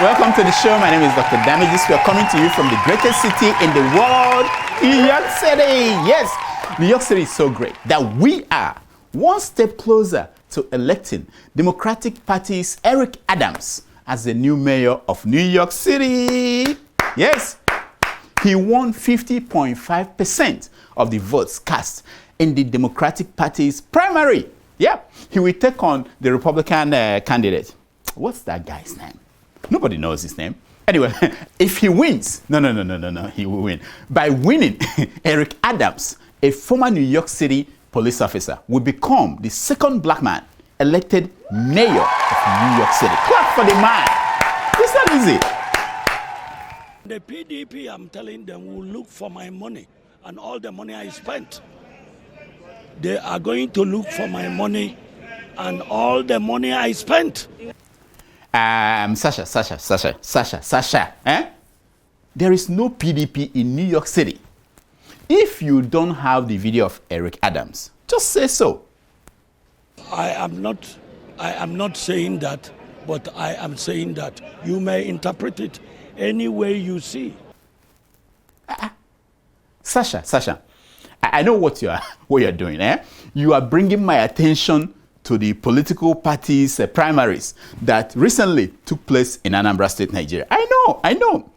Welcome to the show. My name is Dr. Damages. We are coming to you from the greatest city in the world, New York City. Yes, New York City is so great that we are one step closer to electing Democratic Party's Eric Adams as the new mayor of New York City. Yes, he won 50.5% of the votes cast in the Democratic Party's primary. Yeah, he will take on the Republican candidate. What's that guy's name? Nobody knows his name. Anyway, if he wins, no, he will win. By winning, Eric Adams, a former New York City police officer, will become the second black man elected mayor of New York City. Clap for the man. It's not easy. The PDP, I'm telling them, will look for my money and all the money I spent. They are going to look for my money and all the money I spent. Sasha, eh? There is no PDP in New York City. If you don't have the video of Eric Adams, just say so. I am not saying that, but I am saying that you may interpret it any way you see. Sasha, I know what you're doing, eh? You are bringing my attention to the political parties' primaries that recently took place in Anambra State, Nigeria. I know.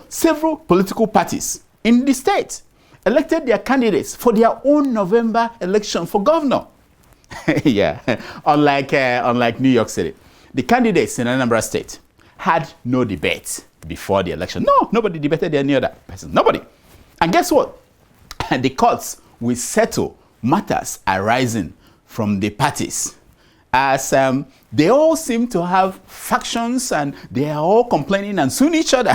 Several political parties in the state elected their candidates for their own November election for governor. Yeah, unlike New York City. The candidates in Anambra State had no debate before the election. No, nobody debated any other person. Nobody. And guess what? The courts will settle matters arising from the parties, as they all seem to have factions and they are all complaining and suing each other.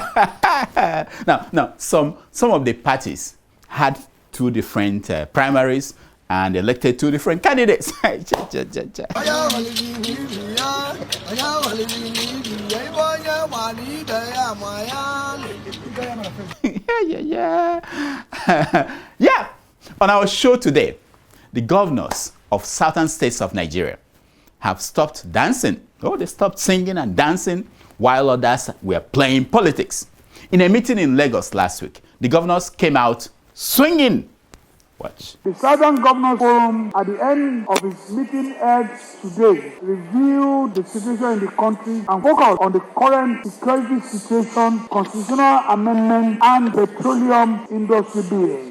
Now, some of the parties had two different primaries and elected two different candidates. Yeah. On our show today, the governors of southern states of Nigeria have stopped dancing. Oh, they stopped singing and dancing while others were playing politics. In a meeting in Lagos last week, the governors came out swinging. Watch. The Southern Governors Forum, at the end of its meeting held today, reviewed the situation in the country and focused on the current security situation, constitutional amendment, and petroleum industry bill.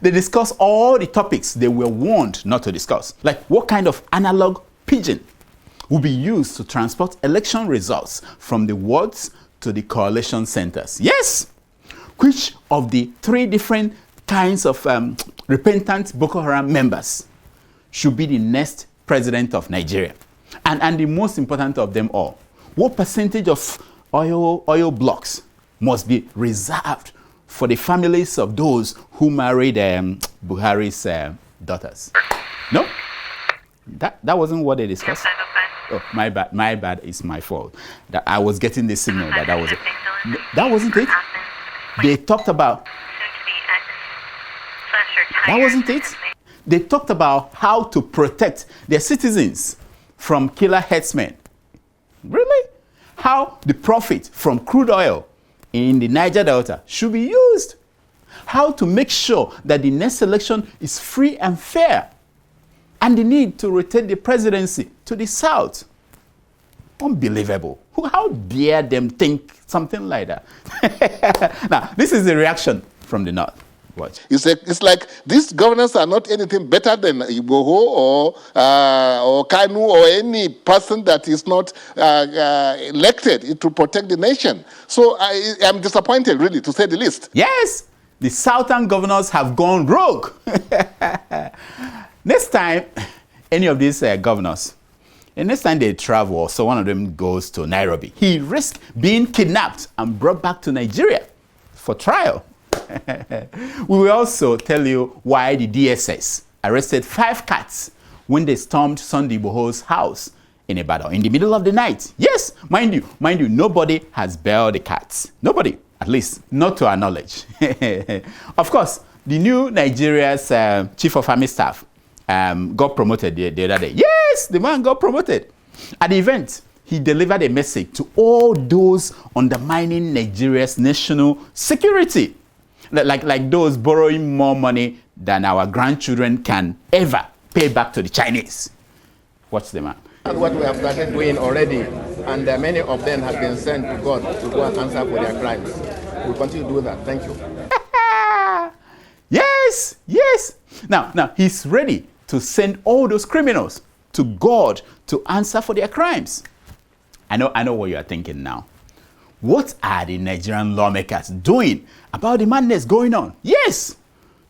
They discussed all the topics they were warned not to discuss, like what kind of analog pigeon will be used to transport election results from the wards to the coalition centers. Yes, which of the three different kinds of repentant Boko Haram members should be the next president of Nigeria? And the most important of them all, what percentage of oil blocks must be reserved for the families of those who married Buhari's daughters? No? That wasn't what they discussed? Oh, my bad, it's my fault. That I was getting the signal that was it. That wasn't it? They talked about... That wasn't it? They talked about how to protect their citizens from killer herdsmen. Really? How the profit from crude oil in the Niger Delta should be used. How to make sure that the next election is free and fair. And the need to rotate the presidency to the south. Unbelievable. How dare them think something like that? Now, this is the reaction from the north. Watch. It's like these governors are not anything better than Igboho or Kanu or any person that is not elected to protect the nation. So I'm disappointed, really, to say the least. Yes, the southern governors have gone rogue. Next time, any of these governors, and next time they travel, so one of them goes to Nairobi, he risks being kidnapped and brought back to Nigeria for trial. We will also tell you why the DSS arrested 5 cats when they stormed Sunday Igboho's house in Ibadan in the middle of the night. Yes, mind you, nobody has bailed the cats. Nobody, at least not to our knowledge. Of course, the new Nigeria's chief of army staff got promoted the other day. Yes, the man got promoted. At the event, he delivered a message to all those undermining Nigeria's national security. Like those borrowing more money than our grandchildren can ever pay back to the Chinese. Watch the man. That's what we have started doing already, and many of them have been sent to God to go and answer for their crimes. We'll continue to do that. Thank you. Yes, yes. Now he's ready to send all those criminals to God to answer for their crimes. I know what you are thinking now. What are the Nigerian lawmakers doing about the madness going on? Yes,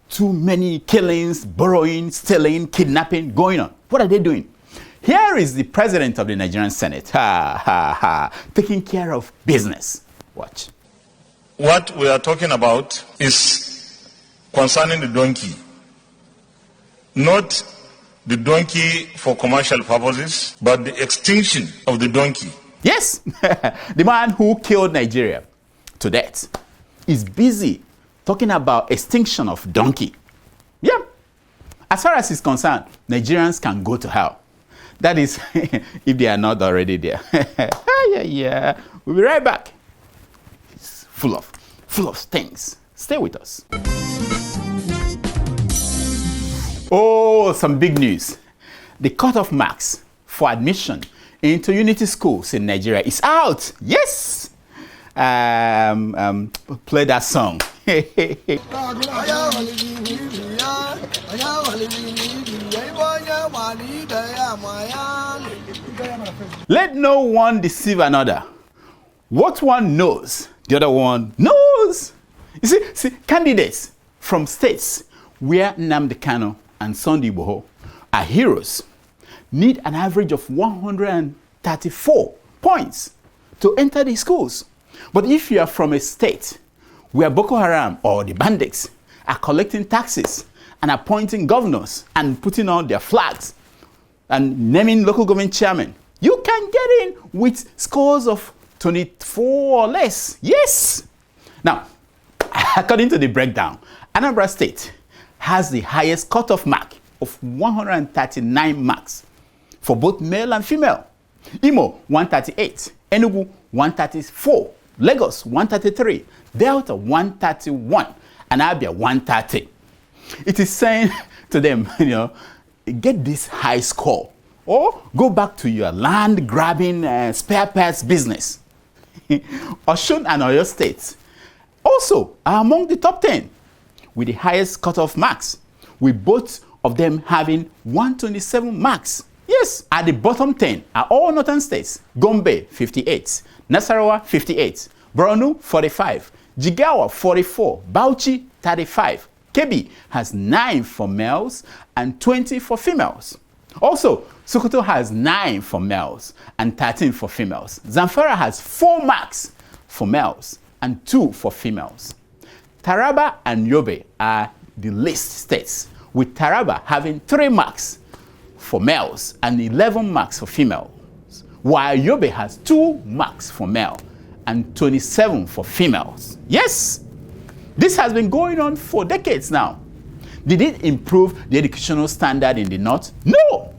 too many killings, borrowing, stealing, kidnapping going on. What are they doing? Here is the president of the Nigerian Senate, taking care of business. Watch. What we are talking about is concerning the donkey. Not the donkey for commercial purposes, but the extinction of the donkey. Yes, the man who killed Nigeria to death is busy talking about extinction of donkey. Yeah, as far as he's concerned, Nigerians can go to hell. That is, if they are not already there. Yeah. We'll be right back. It's full of things. Stay with us. Oh, some big news. The cutoff marks for admission into Unity schools in Nigeria is out. Yes. Play that song. Let no one deceive another. What one knows, the other one knows. You see, candidates from states where Nnamdi Kanu and Sunday Igboho are heroes need an average of 134 points to enter the schools. But if you are from a state where Boko Haram or the bandits are collecting taxes and appointing governors and putting on their flags and naming local government chairmen, you can get in with scores of 24 or less. Yes. Now, according to the breakdown, Anambra State has the highest cutoff mark of 139 marks for both male and female. Imo, 138. Enugu, 134. Lagos, 133. Delta, 131. And Abia, 130. It is saying to them, get this high score or go back to your land grabbing spare parts business. Osun and Oyo states also are among the top 10 with the highest cutoff marks, with both of them having 127 marks. Yes, at the bottom 10 are all northern states. Gombe, 58. Nasarawa, 58. Borno, 45. Jigawa, 44. Bauchi, 35. Kebbi has 9 for males and 20 for females. Also, Sokoto has 9 for males and 13 for females. Zamfara has 4 marks for males and 2 for females. Taraba and Yobe are the least states, with Taraba having 3 marks for males and 11 marks for females, while Yobe has 2 marks for male and 27 for females. Yes, this has been going on for decades now. Did it improve the educational standard in the North? No.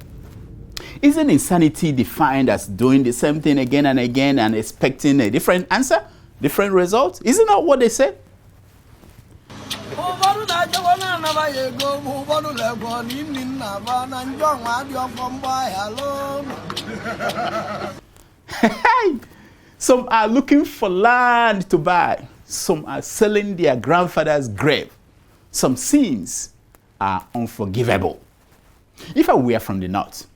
Isn't insanity defined as doing the same thing again and again and expecting a different answer, different result? Isn't that what they said? Some are looking for land to buy. Some are selling their grandfather's grave. Some sins are unforgivable. If I were from the North,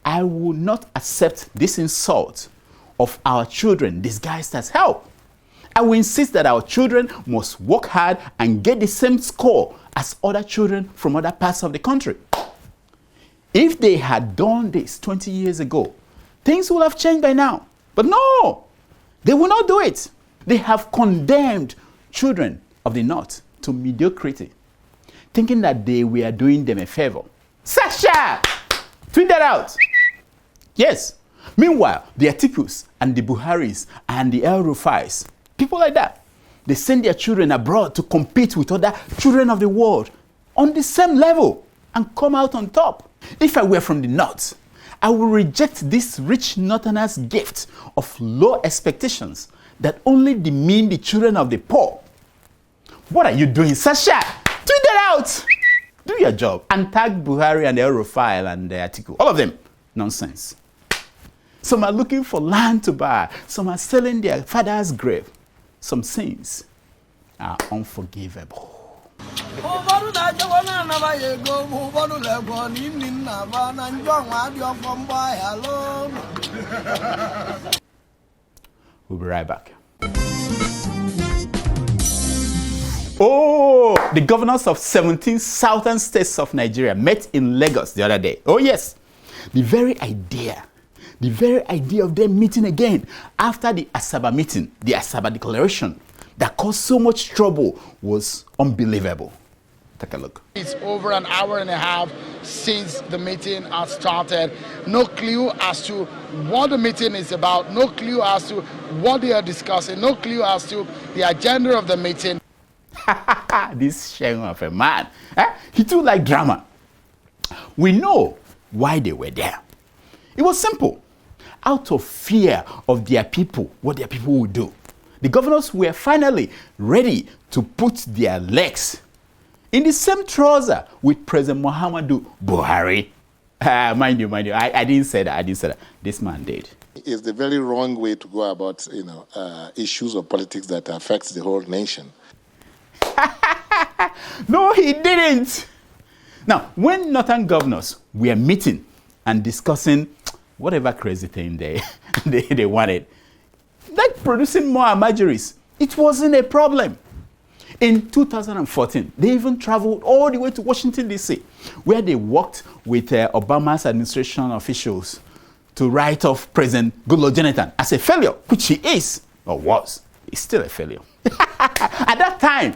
I would not accept this insult of our children disguised as help. I will insist that our children must work hard and get the same score as other children from other parts of the country. If they had done this 20 years ago, things would have changed by now. But no, they will not do it. They have condemned children of the North to mediocrity, thinking that they were doing them a favor. Sasha! Tweet that out. Yes. Meanwhile, the Atikus and the Buharis and the el-Rufais, people like that, they send their children abroad to compete with other children of the world on the same level and come out on top. If I were from the North, I will reject this rich northerners' gift of low expectations that only demean the children of the poor. What are you doing, Sasha? Tweet that out. Do your job and tag Buhari and el-Rufai and the article. All of them. Nonsense. Some are looking for land to buy. Some are selling their father's grave. Some sins are unforgivable. We'll be right back. Oh, the governors of 17 southern states of Nigeria met in Lagos the other day. Oh yes, the very idea of them meeting again after the Asaba meeting, the Asaba declaration that caused so much trouble was unbelievable. Take a look. It's over an hour and a half since the meeting has started. No clue as to what the meeting is about. No clue as to what they are discussing. No clue as to the agenda of the meeting. This shame of a man. He too like drama. We know why they were there. It was simple. Out of fear of their people, what their people would do. The governors were finally ready to put their legs in the same trouser with President Muhammadu Buhari. Mind you, I didn't say that. This man did. It's the very wrong way to go about, issues of politics that affects the whole nation. No, he didn't. Now, when northern governors were meeting and discussing whatever crazy thing they wanted, like producing more imageries, it wasn't a problem. In 2014, they even traveled all the way to Washington, D.C., where they worked with Obama's administration officials to write off President Goodluck Jonathan as a failure, which he is, or was. He's still a failure. At that time,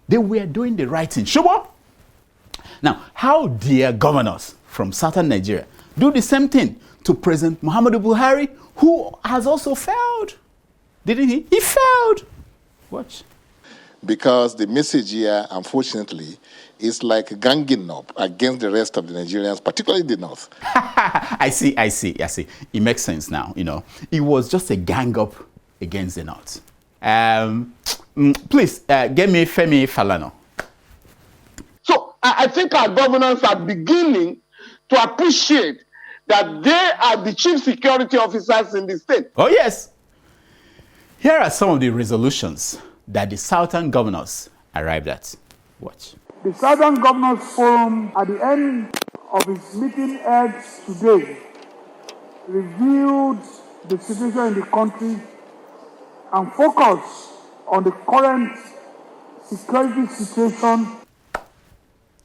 they were doing the right thing. Sure? Now, how dare governors from southern Nigeria do the same thing to President Muhammadu Buhari, who has also failed? Didn't he? He failed. Watch. Because the message here, unfortunately, is like ganging up against the rest of the Nigerians, particularly the North. I see. It makes sense now, It was just a gang up against the North. Please, get me Femi Falana. So I think our governors are beginning to appreciate that they are the chief security officers in the state. Oh, yes. Here are some of the resolutions that the southern governors arrived at. Watch. The Southern Governors Forum, at the end of its meeting held today, reviewed the situation in the country and focused on the current security situation.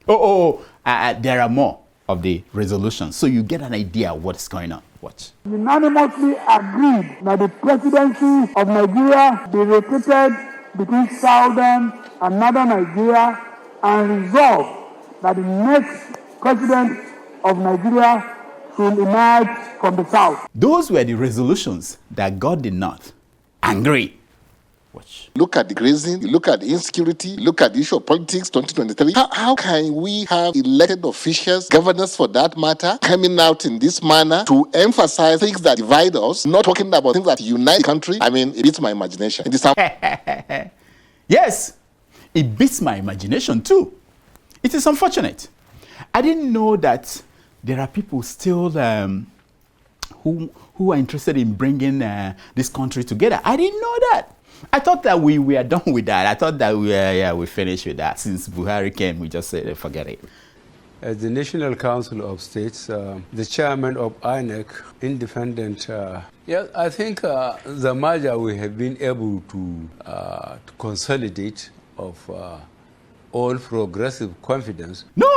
There are more of the resolutions, so you get an idea of what's going on. Watch. Unanimously agreed that the presidency of Nigeria be rotated between southern and northern Nigeria, and resolved that the next president of Nigeria should emerge from the south. Those were the resolutions that got the North angry. Watch. Look at the grazing, look at the insecurity, look at the issue of politics 2023. How can we have elected officials, governors for that matter, coming out in this manner to emphasize things that divide us, not talking about things that unite the country? I mean, it beats my imagination. Yes, it beats my imagination too. It is unfortunate. I didn't know that there are people still who are interested in bringing this country together. I didn't know that. I thought that we were done with that. I thought that we finished with that. Since Buhari came, we just said, forget it. As the National Council of States, the chairman of INEC, independent, I think the merger we have been able to consolidate of all progressive confidence. No.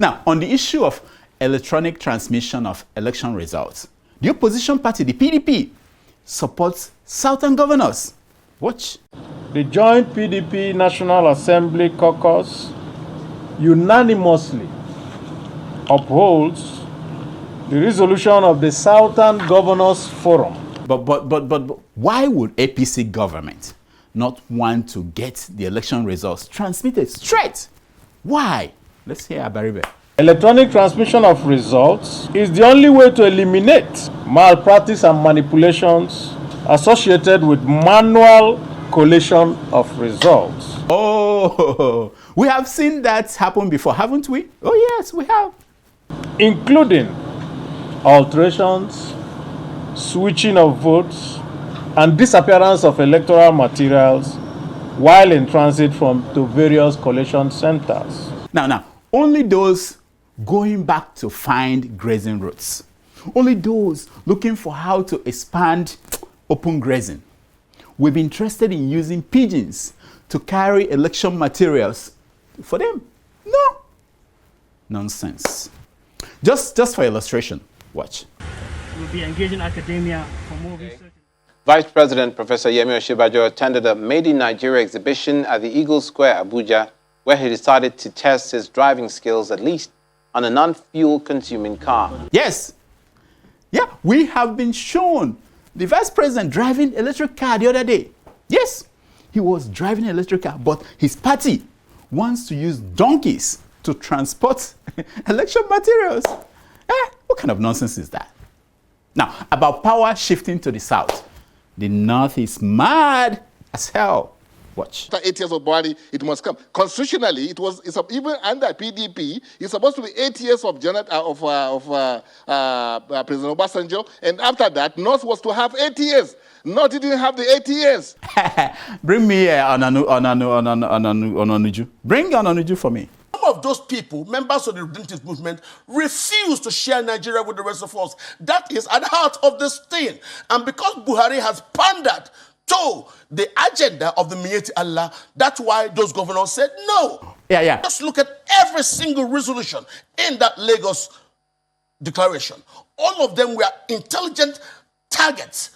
Now, on the issue of electronic transmission of election results, the opposition party, the PDP, supports southern governors. Watch. The joint PDP National Assembly caucus unanimously upholds the resolution of the Southern Governors Forum. But why would APC government not want to get the election results transmitted straight? Why? Let's hear Abaribe. Electronic transmission of results is the only way to eliminate malpractice and manipulations associated with manual collation of results. Oh, we have seen that happen before, haven't we? Oh yes, we have. Including alterations, switching of votes, and disappearance of electoral materials while in transit to various collation centers. Now, only those going back to find grazing routes, only those looking for how to expand open grazing, will be interested in using pigeons to carry election materials for them. No. Nonsense. Just for illustration, watch. We'll be engaging academia for more research. Vice President Professor Yemi Osinbajo attended a Made in Nigeria exhibition at the Eagle Square, Abuja, where he decided to test his driving skills, at least on a non-fuel consuming car. Yes. Yeah, we have been shown the Vice President driving an electric car the other day. Yes, he was driving an electric car, but his party wants to use donkeys to transport election materials. What kind of nonsense is that? Now, about power shifting to the south. The north is mad as hell. Watch. After 8 years of Buhari, it must come. Constitutionally, it's even under PDP, it's supposed to be 8 years of President Obasanjo, and after that, North was to have 8 years. North didn't have the 8 years. Bring me Onanuju. Bring Onanuju for me. Some of those people, members of the redemptive movement, refuse to share Nigeria with the rest of us. That is at the heart of this thing. And because Buhari has pandered to the agenda of the Miyetti Allah, that's why those governors said no. Yeah. Just look at every single resolution in that Lagos declaration. All of them were intelligent targets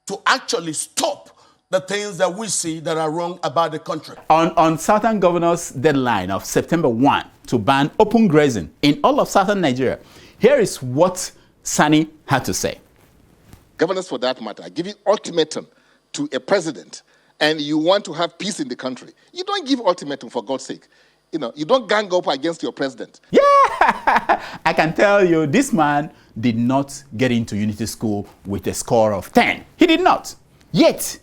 to actually stop the things that we see that are wrong about the country. On Southern Governor's deadline of September 1 to ban open grazing in all of Southern Nigeria, here is what Sani had to say. Governors, for that matter, are giving ultimatum to a president, and you want to have peace in the country. You don't give ultimatum, for God's sake. You don't gang up against your president. Yeah, I can tell you, this man did not get into Unity School with a score of 10. He did not. Yet,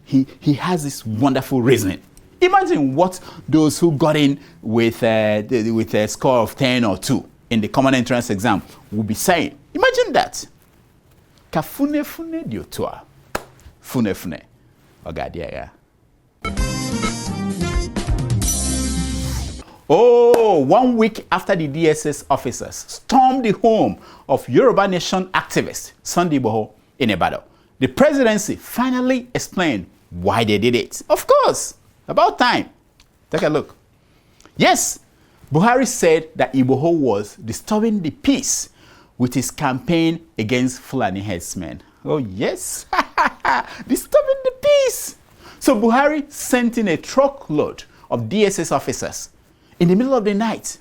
he has this wonderful reasoning. Imagine what those who got in with a score of 10 or 2 in the common entrance exam will be saying. Imagine that. Kafune fune diotua. Fune fune. Ogadia. Oh, 1 week after the DSS officers stormed the home of Yoruba Nation activist Sunday Igboho in Ibadan, the presidency finally explained why they did it. Of course, about time. Take a look. Yes, Buhari said that Igboho was disturbing the peace with his campaign against Fulani headsmen. Oh yes, disturbing the peace. So Buhari sent in a truckload of DSS officers in the middle of the night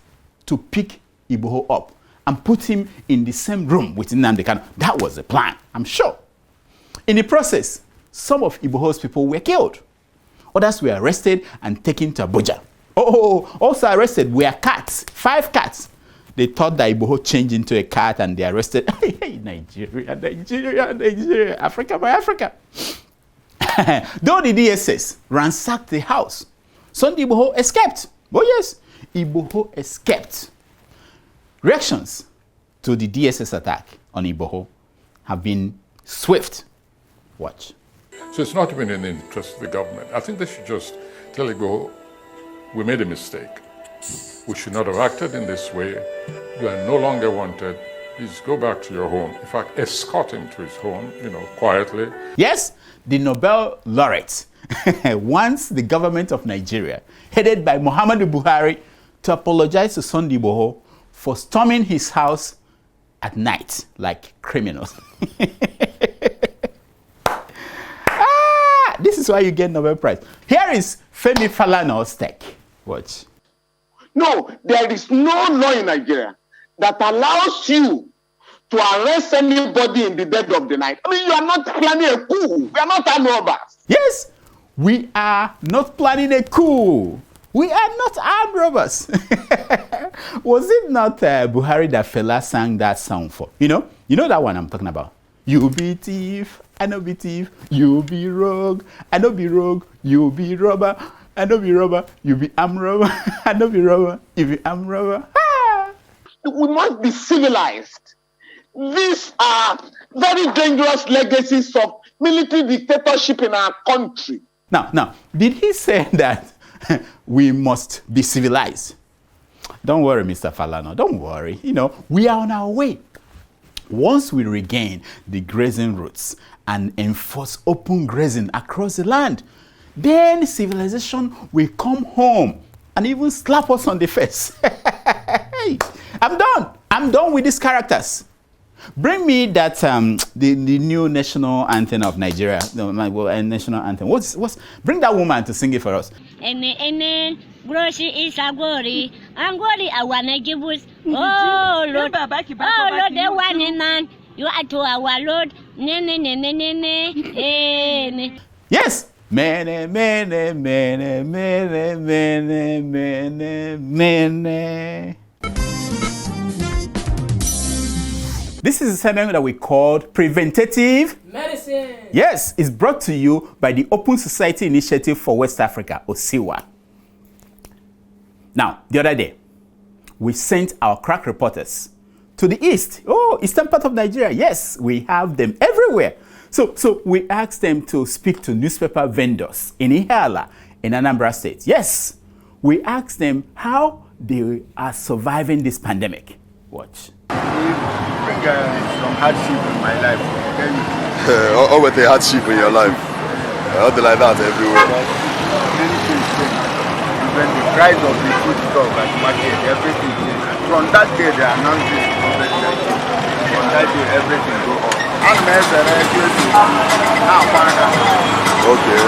to pick Igboho up and put him in the same room with Nnamdi Kanu. That was the plan, I'm sure. In the process, some of Igboho's people were killed. Others were arrested and taken to Abuja. Oh, also arrested were cats, 5 cats. They thought that Igboho changed into a cat and they arrested. Nigeria, Africa by Africa. Though the DSS ransacked the house, Sunday Igboho escaped. Oh yes, Igboho escaped. Reactions to the DSS attack on Igboho have been swift. Watch. So it's not even in the interest of the government. I think they should just tell Igboho, we made a mistake. We should not have acted in this way. You are no longer wanted. Please go back to your home. In fact, escort him to his home, quietly. Yes, the Nobel laureate wants the government of Nigeria, headed by Muhammadu Buhari, to apologize to Sunday Igboho for storming his house at night like criminals. This is why you get Nobel Prize. Here is Femi Falana's take. Watch. No, there is no law in Nigeria that allows you to arrest anybody in the dead of the night. I mean, you are not planning a coup. We are not armed robbers. Yes, we are not planning a coup. We are not armed robbers. Was it not Buhari that fella sang that song for? You know that one I'm talking about. You be thief, I no be thief. You be rogue, I no be rogue. You be robber, I no be robber. You be armed robber, I no be robber. You be armed robber. Ah! We must be civilized. These are very dangerous legacies of military dictatorship in our country. Now, did he say that we must be civilized? Don't worry, Mr. Falana, don't worry. We are on our way. Once we regain the grazing routes and enforce open grazing across the land, then civilization will come home and even slap us on the face. Hey, I'm done with these characters. Bring me that the new national anthem of Nigeria. National anthem. Bring that woman to sing it for us. Grocery is a glory. Angoli I wanna give us. Oh Lord, the one in man. You are to our Lord. Yes. Mene. This is a segment that we called Preventative Medicine. Yes, it's brought to you by the Open Society Initiative for West Africa, OSIWA. Now, the other day, we sent our crack reporters to the east. Oh, eastern part of Nigeria. Yes, we have them everywhere. So we asked them to speak to newspaper vendors in Ihala, in Anambra State. Yes, we asked them how they are surviving this pandemic. Watch. Some hardship in my life. Or with the hardship in your life. How do like that everywhere? Many things change. When the price of the food stuff at market, everything changes. From that day they announced this COVID-19. From that day everything go up. And okay.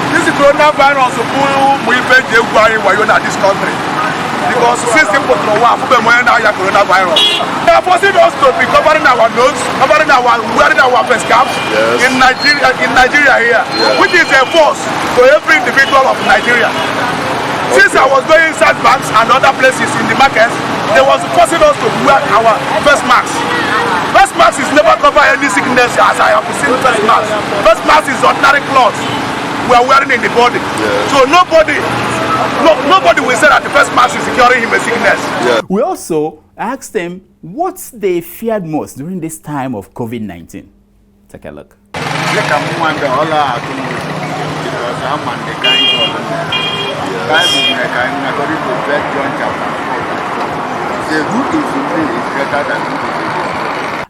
This coronavirus will be this country. Because since the coronavirus, they are forcing us to be covering our nose, wearing our face caps in Nigeria here, which is a force to every individual of Nigeria. Since I was going inside banks and other places in the markets, they was forcing us to wear our face masks. Face masks is never cover any sickness as I have seen face masks. Face masks is ordinary clothes we are wearing in the body. So nobody will say that the face mask is securing him a sickness. We also asked them what they feared most during this time of COVID-19. Take a look.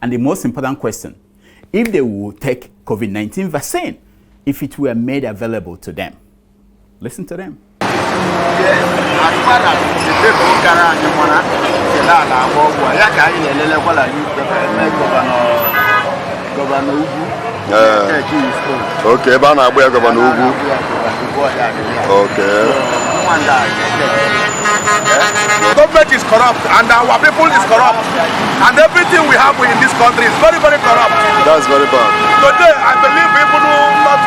And the most important question, if they would take COVID-19 vaccine, if it were made available to them. Listen to them. Okay, Bana Abuya Governor Ugu. Okay. Government is corrupt and our people is corrupt, and everything we have in this country is very, very corrupt. That's very bad. Today, I believe people do not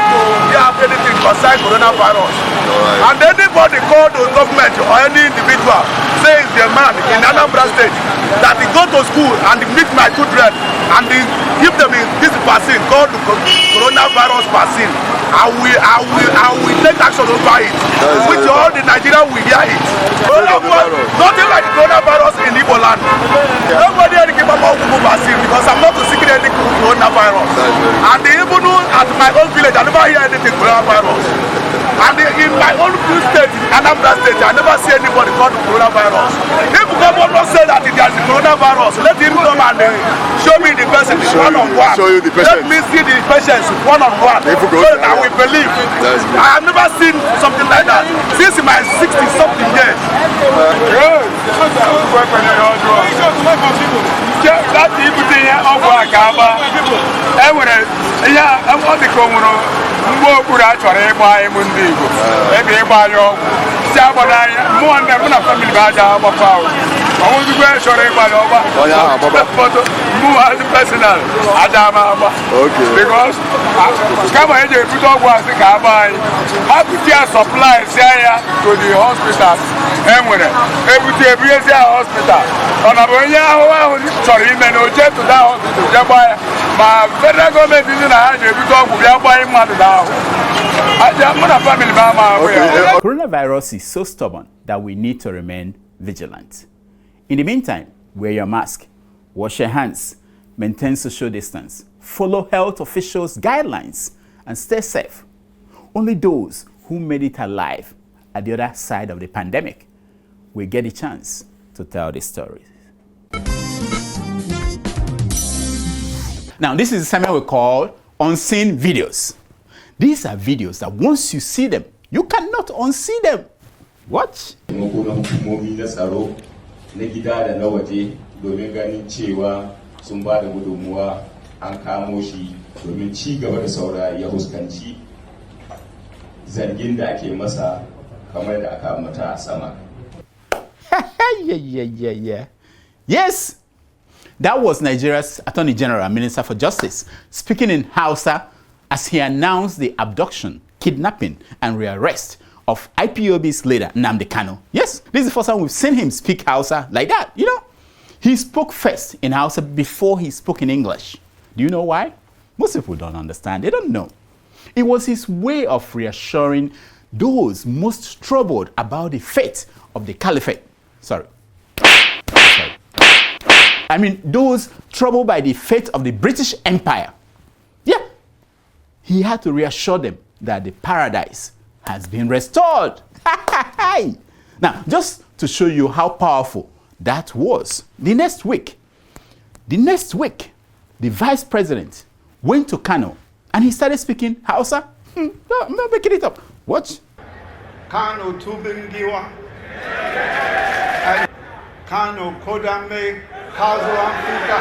have anything concerning coronavirus. And anybody called the government or any individual says the man in Anambra State that he go to school and meet my children and he give them this vaccine called the coronavirus vaccine. I will take action over it, which all the Nigerians will hear it. Nothing like the coronavirus in Igbo land. Nobody had to give about vaccine because I'm not seeking any coronavirus. And even at my own village, I never hear anything coronavirus. And in my own state, Anambra State, I never see anybody called coronavirus. If government say that it is coronavirus, let him come and show me the person one-on-one. Show you the patient. Let me see the patients one-on-one. So that I will believe. I have never seen something like that since my 60-something years. mgbe okpuru a chọrọ ịgba ịmụ ndị Igbo ebe ịgba ya ọgwụ si agbada anya mmụọ nne m na famili m aja agbakọ ahụ I want to go and show everybody over. Oh yeah, Baba. Move as personal. Adama. Okay. Because come on, you put up one thing. How to get supplies here to the hospitals. Every hospital. On a sorry, man, jet to that hospital. My federal government is in a hand. We are buying money now. Coronavirus is so stubborn that we need to remain vigilant. In the meantime, wear your mask, wash your hands, maintain social distance, follow health officials' guidelines, and stay safe. Only those who made it alive at the other side of the pandemic will get a chance to tell the stories. Now, this is the segment we call Unseen Videos. These are videos that once you see them, you cannot unsee them. Watch. Na gida da na waje domin ganin cewa sun ba da gudunmuwa an kamo shi domin ci gaba da saura ya huskanci zargin da ake masa kamar da aka mata a sama. Yes, that was Nigeria's Attorney General and Minister for Justice speaking in Hausa as he announced the abduction, kidnapping, and rearrest of IPOB's leader, Nnamdi Kanu. Yes, this is the first time we've seen him speak Hausa like that, you know. He spoke first in Hausa before he spoke in English. Do you know why? Most people don't understand. They don't know. It was his way of reassuring those most troubled about the fate of the caliphate. I mean, those troubled by the fate of the British Empire. Yeah. He had to reassure them that the paradise has been restored. Now, just to show you how powerful that was, the next week, the vice president went to Kano and he started speaking Hausa. I'm not making it up. Watch. Kano Tubingiwa. Kano Kodame Kazo Afrika.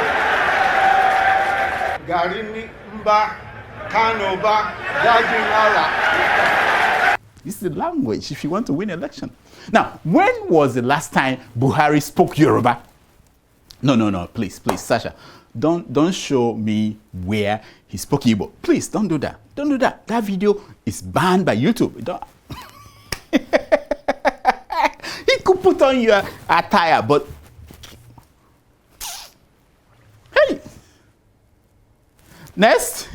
Garini Mba Kano Ba Jajin. This is the language if you want to win an election. Now, when was the last time Buhari spoke Yoruba? No, please, Sasha. Don't show me where he spoke Igbo. Please, don't do that. Don't do that. That video is banned by YouTube. Don't. He could put on your attire, but hey. Next.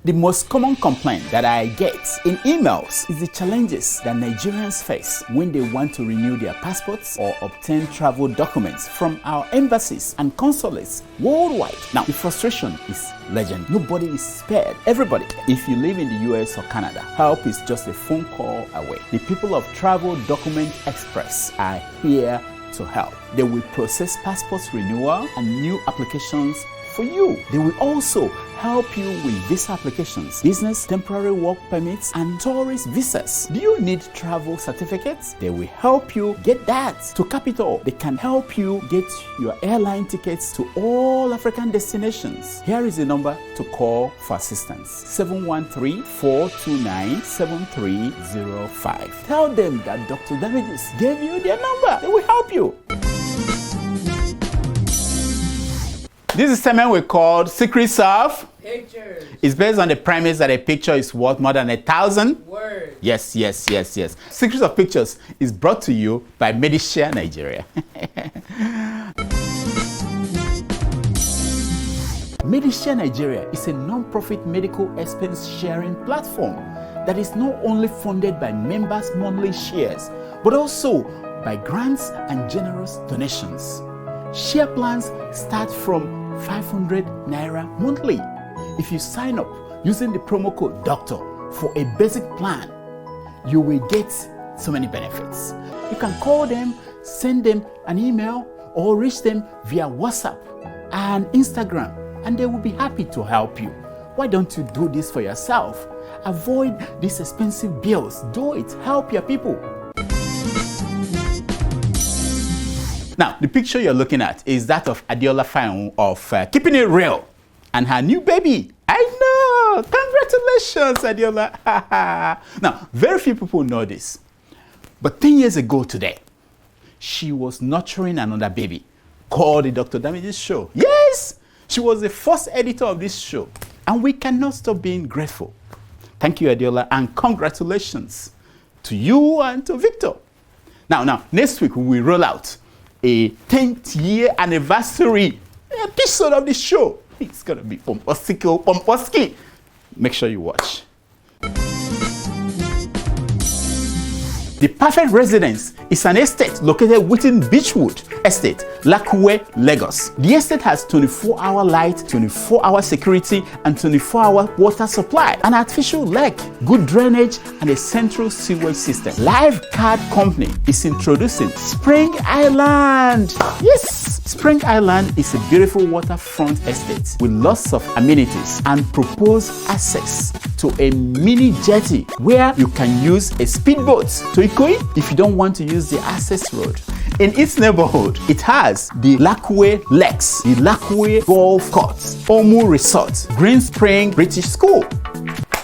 The most common complaint that I get in emails is the challenges that Nigerians face when they want to renew their passports or obtain travel documents from our embassies and consulates worldwide. Now, the frustration is legend. Nobody is spared. Everybody. If you live in the US or Canada, help is just a phone call away. The people of Travel Document Express are here to help. They will process passports renewal and new applications for you. They will also help you with visa applications, business, temporary work permits, and tourist visas. Do you need travel certificates? They will help you get that. To Capital, they can help you get your airline tickets to all African destinations. Here is the number to call for assistance: 713-429-7305. Tell them that Dr. Damages gave you their number. They will help you. This is a segment we called Secrets of Pictures. It's based on the premise that a picture is worth more than 1,000 words. Yes. Secrets of Pictures is brought to you by Medishare Nigeria. Medishare Nigeria is a non-profit medical expense sharing platform that is not only funded by members' monthly shares, but also by grants and generous donations. Share plans start from 500 Naira monthly. If you sign up using the promo code DOCTOR for a basic plan, you will get so many benefits. You can call them, send them an email, or reach them via WhatsApp and Instagram, and they will be happy to help you. Why don't you do this for yourself? Avoid these expensive bills. Do it. Help your people. Now, the picture you're looking at is that of Adiola Fayun of Keeping It Real and her new baby. I know! Congratulations, Adiola! Now, very few people know this. But 10 years ago today, she was nurturing another baby called the Dr. Damages Show. Yes, she was the first editor of this show. And we cannot stop being grateful. Thank you, Adiola, and congratulations to you and to Victor. Now, next week we will roll out a 10th year anniversary episode of this show. It's going to be pomposki. Make sure you watch. The perfect residence is an estate located within Beechwood Estate, Lakue, Lagos. The estate has 24-hour light, 24-hour security, and 24-hour water supply, an artificial lake, good drainage, and a central sewage system. Live Card Company is introducing Spring Island. Yes, Spring Island is a beautiful waterfront estate with lots of amenities and proposed access to a mini jetty where you can use a speedboat to Ikoyi if you don't want to use the access road. In its neighborhood, it has the Lakue Lakes, the Lakue Golf Course, Omu Resort, Green Spring British School.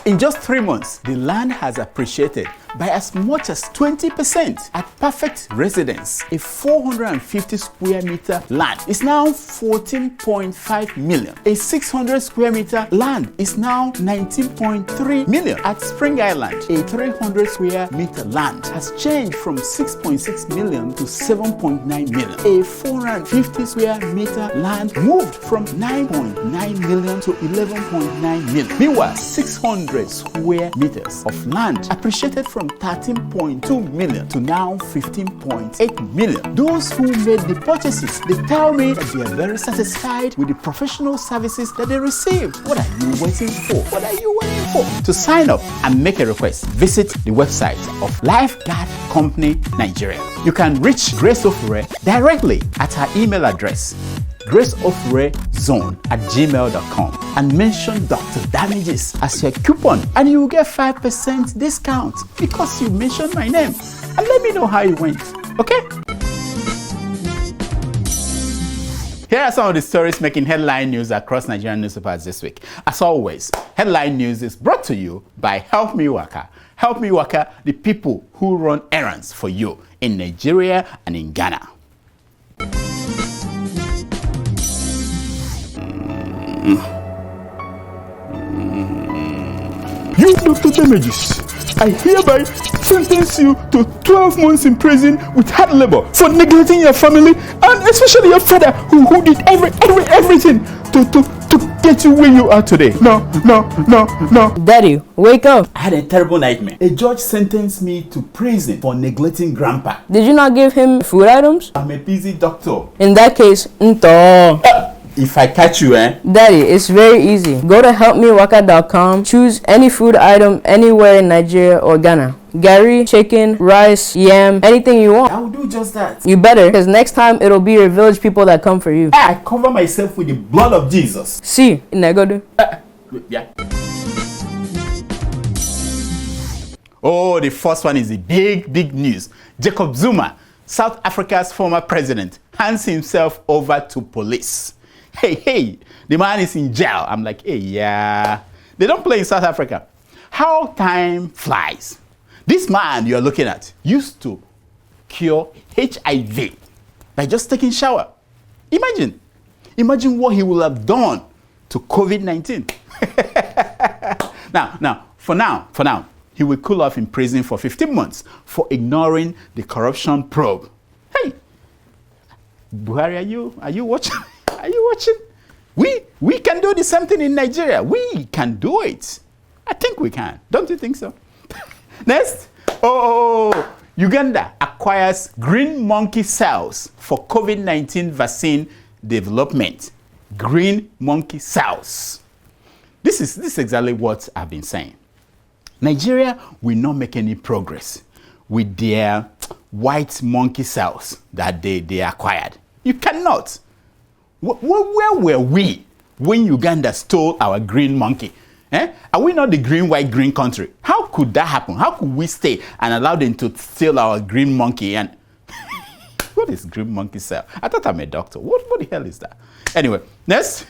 In just 3 months, the land has appreciated by as much as 20%. At Perfect Residence, a 450 square meter land is now 14.5 million. A 600 square meter land is now 19.3 million. At Spring Island, a 300 square meter land has changed from 6.6 million to 7.9 million. A 450 square meter land moved from 9.9 million to 11.9 million. Meanwhile, 600 square meters of land appreciated from 13.2 million to now 15.8 million. Those who made the purchases, they tell me that they are very satisfied with the professional services that they received. What are you waiting for? What are you waiting for? To sign up and make a request, visit the website of Lifeguard Company Nigeria. You can reach Grace Ofure directly at her email address, graceofurezone@gmail.com, and mention Dr. Damages as your coupon, and you will get 5% discount because you mentioned my name. And let me know how it went, okay? Here are some of the stories making headline news across Nigerian newspapers this week. As always, headline news is brought to you by Help Me Waka. Help Me Waka, the people who run errands for you in Nigeria and in Ghana. You, Dr. Damages, I hereby sentence you to 12 months in prison with hard labor for neglecting your family and especially your father who did everything to get you where you are today. No. Daddy, wake up. I had a terrible nightmare. A judge sentenced me to prison for neglecting grandpa. Did you not give him food items? I'm a busy doctor. In that case, if I catch you, Daddy, it's very easy. Go to helpmewaka.com, choose any food item anywhere in Nigeria or Ghana. Gari, chicken, rice, yam, anything you want. I will do just that. You better, because next time it'll be your village people that come for you. I cover myself with the blood of Jesus. See, Negodu. Yeah. Oh, the first one is the big news. Jacob Zuma, South Africa's former president, hands himself over to police. Hey, the man is in jail. I'm like, hey, yeah. They don't play in South Africa. How time flies. This man you're looking at used to cure HIV by just taking a shower. Imagine what he will have done to COVID-19. Now, for now, he will cool off in prison for 15 months for ignoring the corruption probe. Hey, Buhari, are you watching? Are you watching? We can do the same thing in Nigeria. We can do it. I think we can. Don't you think so? Next. Uganda acquires green monkey cells for COVID-19 vaccine development. Green monkey cells. This is exactly what I've been saying. Nigeria will not make any progress with their white monkey cells that they acquired. You cannot. Where were we when Uganda stole our green monkey? Are we not the green country? How could that happen? How could we stay and allow them to steal our green monkey? And what is green monkey cell? I thought I'm a doctor. What the hell is that? Anyway, next.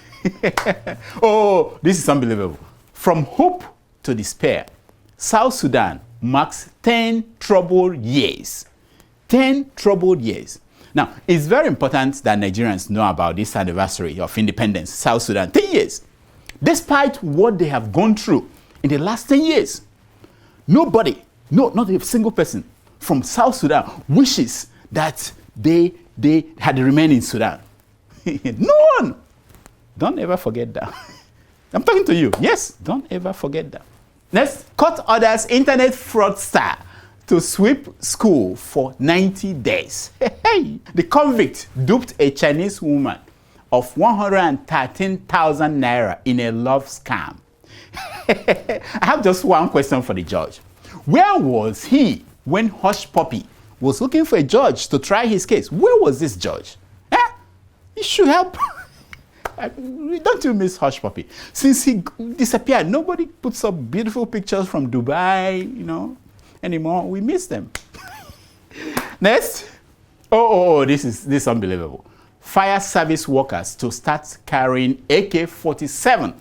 Oh, this is unbelievable. From hope to despair, South Sudan marks 10 troubled years. 10 troubled years. Now, it's very important that Nigerians know about this anniversary of independence, South Sudan, 10 years. Despite what they have gone through in the last 10 years, nobody, not a single person from South Sudan wishes that they had remained in Sudan. No one. Don't ever forget that. I'm talking to you. Yes, don't ever forget that. Next, court orders internet fraudster to sweep school for 90 days. The convict duped a Chinese woman of 113,000 naira in a love scam. I have just one question for the judge. Where was he when Hush Puppy was looking for a judge to try his case? Where was this judge? He should help. Don't you miss Hush Puppy? Since he disappeared, nobody puts up beautiful pictures from Dubai, anymore. We miss them. Next. This is unbelievable. Fire service workers to start carrying AK-47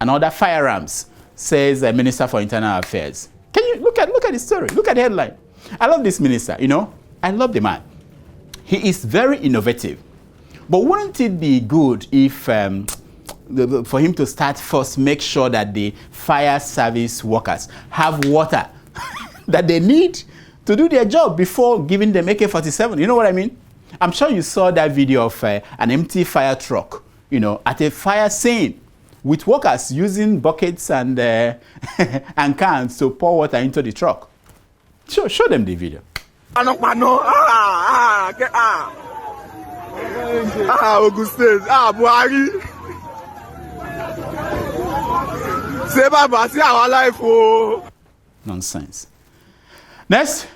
and other firearms, says the Minister for Internal Affairs. Can you look at the story? Look at the headline. I love this minister, I love the man. He is very innovative. But wouldn't it be good if, for him to start first, make sure that the fire service workers have water that they need to do their job before giving them AK-47? You know what I mean? I'm sure you saw that video of an empty fire truck, at a fire scene with workers using buckets and cans to pour water into the truck. Show them the video. Ogun State, Buhari. Say bye see our life. Nonsense. Next.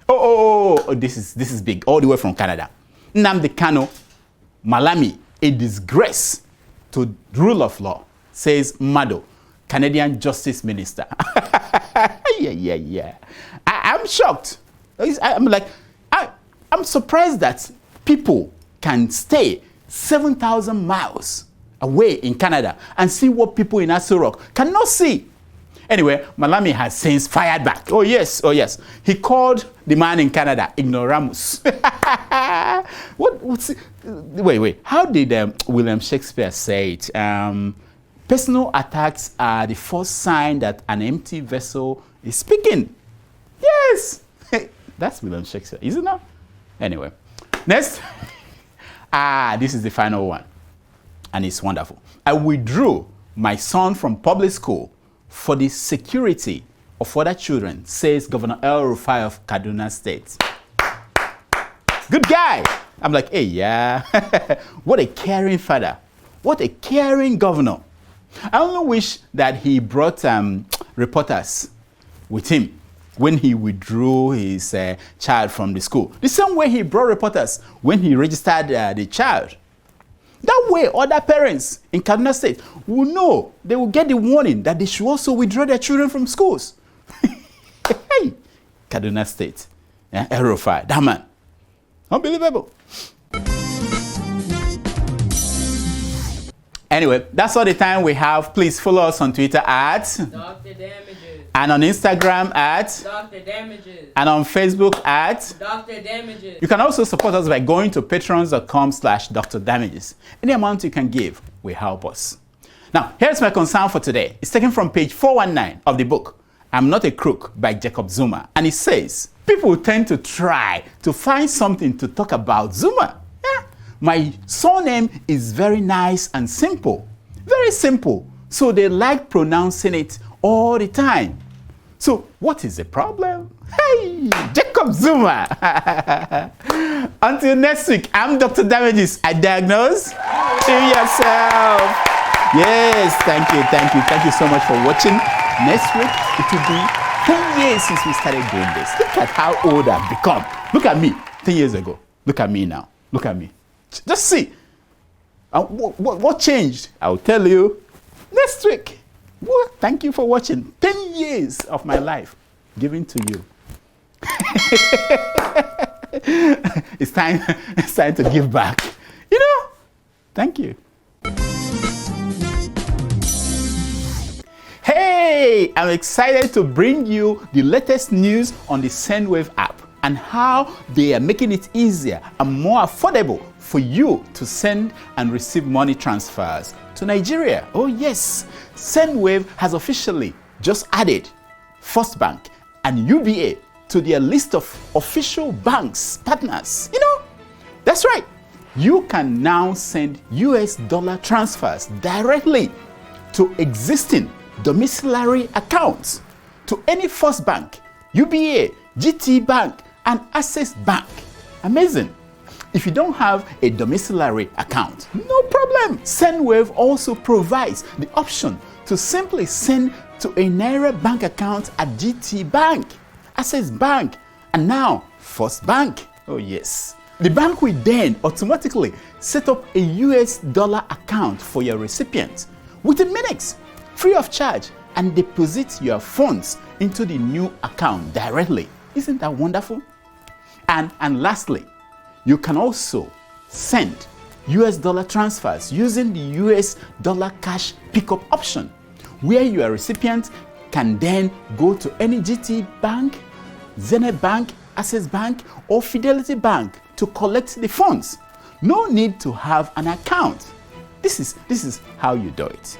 This is big. All the way from Canada. Nnamdi Kanu, Malami, a disgrace to rule of law, says Mado, Canadian Justice Minister. Yeah. I'm shocked. I'm surprised that people can stay 7,000 miles away in Canada and see what people in Aso Rock cannot see. Anyway, Malami has since fired back. Oh yes. He called the man in Canada ignoramus. What's it? Wait. How did William Shakespeare say it? Personal attacks are the first sign that an empty vessel is speaking. Yes. That's William Shakespeare, isn't it? Anyway, next. This is the final one. And it's wonderful. I withdrew my son from public school for the security of other children, says Governor el-Rufai of Kaduna State. Good guy. I'm like, hey, yeah. What a caring father. What a caring governor. I only wish that he brought reporters with him when he withdrew his child from the school. The same way he brought reporters when he registered the child. That way, other parents in Kaduna State will know, they will get the warning that they should also withdraw their children from schools. Hey, Kaduna State, el-Rufai, that man. Unbelievable. Anyway, that's all the time we have. Please follow us on Twitter at Dr. Damages. And on Instagram at Dr. Damages. And on Facebook at Dr. Damages. You can also support us by going to patrons.com/Dr. Damages. Any amount you can give will help us. Now, here's my concern for today. It's taken from page 419 of the book, I'm Not a Crook by Jacob Zuma. And it says, people tend to try to find something to talk about Zuma. My surname is very nice and simple. Very simple. So they like pronouncing it all the time. So what is the problem? Hey, Jacob Zuma. Until next week, I'm Dr. Damages. I diagnose. To yourself. Yes, thank you so much for watching. Next week, it will be 10 years since we started doing this. Look at how old I've become. Look at me 10 years ago. Look at me now. Look at me. Just see. What changed? I'll tell you next week. Well, thank you for watching. 10 years of my life given to you. It's time to give back. Thank you. Hey! Today, I'm excited to bring you the latest news on the Sendwave app and how they are making it easier and more affordable for you to send and receive money transfers to Nigeria. Oh yes, Sendwave has officially just added First Bank and UBA to their list of official banks partners. You know, that's right. You can now send US dollar transfers directly to existing domiciliary accounts to any First Bank, UBA, GT Bank, and Access Bank. Amazing. If you don't have a domiciliary account, no problem. Sendwave also provides the option to simply send to a Naira bank account at GT Bank, Access Bank, and now First Bank. Oh yes. The bank will then automatically set up a US dollar account for your recipient within minutes, free of charge, and deposit your funds into the new account directly. Isn't that wonderful? And lastly, you can also send US dollar transfers using the US dollar cash pickup option, where your recipient can then go to any GT Bank, Zenith Bank, Access Bank, or Fidelity Bank to collect the funds. No need to have an account. This is how you do it.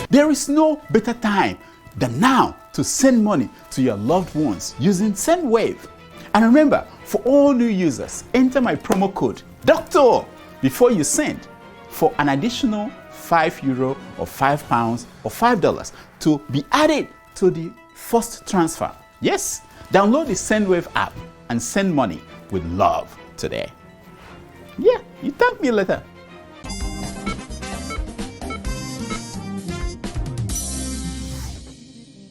There is no better time than now to send money to your loved ones using Sendwave. And remember, for all new users, enter my promo code DOCTOR before you send for an additional €5 or £5 or $5 to be added to the first transfer. Yes, download the Sendwave app and send money with love today. Yeah, you thank me later.